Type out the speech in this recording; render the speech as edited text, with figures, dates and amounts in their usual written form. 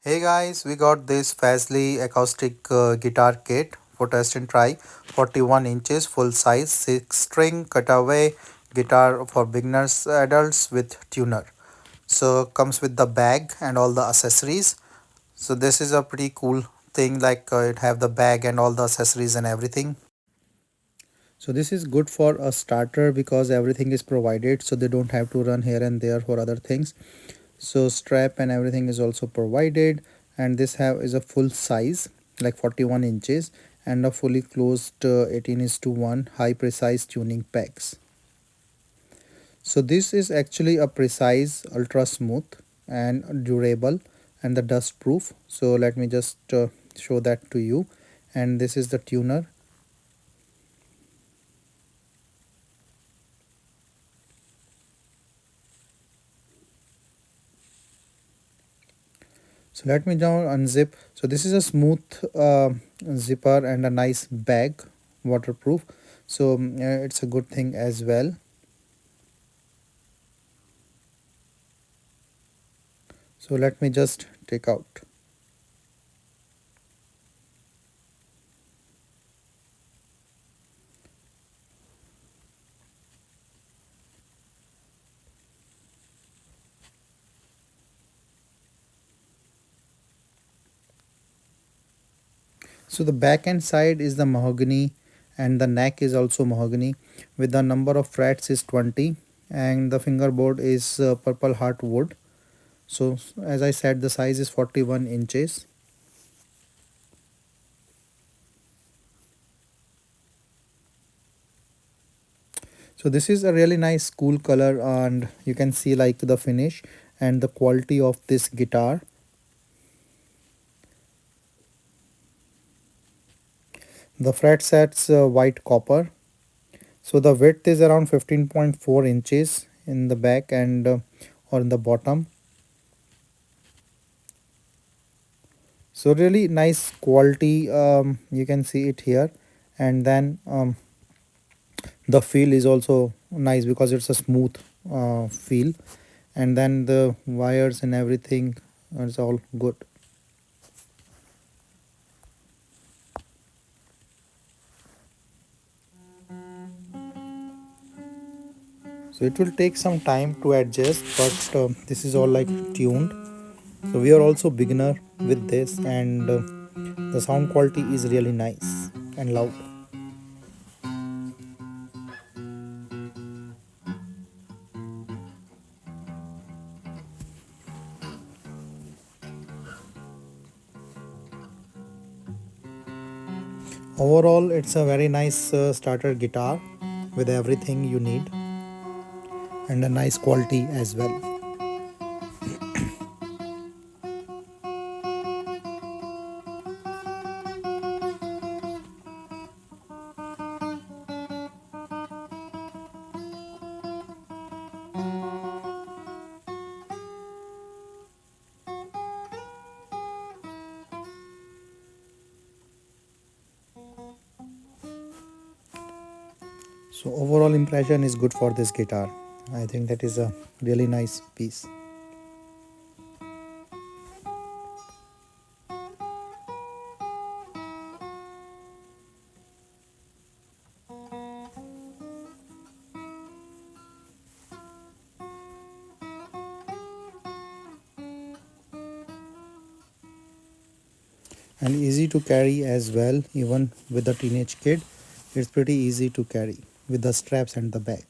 Hey guys, we got this Fazli acoustic guitar kit for test and try. 41 inches, full size, 6 string, cutaway guitar for beginners, adults with tuner. So comes with the bag and all the accessories. So this is a pretty cool thing, like it have the bag and all the accessories and everything. So this is good for a starter because everything is provided, so they don't have to run here and there for other things. So strap and everything is also provided, and this have is a full size like 41 inches and a fully closed 18:1 high precise tuning pegs. So this is actually a precise, ultra smooth and durable and the dust proof. So let me just show that to you. And this is the tuner. So let me now unzip. So this is a smooth zipper and a nice bag, waterproof. So it's a good thing as well. So let me just take out. So the back end side is the mahogany and the neck is also mahogany with the number of frets is 20 and the fingerboard is purple heart wood. So as I said, the size is 41 inches. So this is a really nice cool color, and you can see like the finish and the quality of this guitar. The fret sets white copper. So the width is around 15.4 inches in the back and or in the bottom. So really nice quality, you can see it here. And then the feel is also nice because it's a smooth feel, and then the wires and everything is all good. So it will take some time to adjust, but this is all like tuned. So we are also beginner with this, and the sound quality is really nice and loud. Overall, it's a very nice starter guitar with everything you need and a nice quality as well. So overall impression is good for this guitar. I think that is a really nice piece. And easy to carry as well, even with a teenage kid. It's pretty easy to carry with the straps and the bag.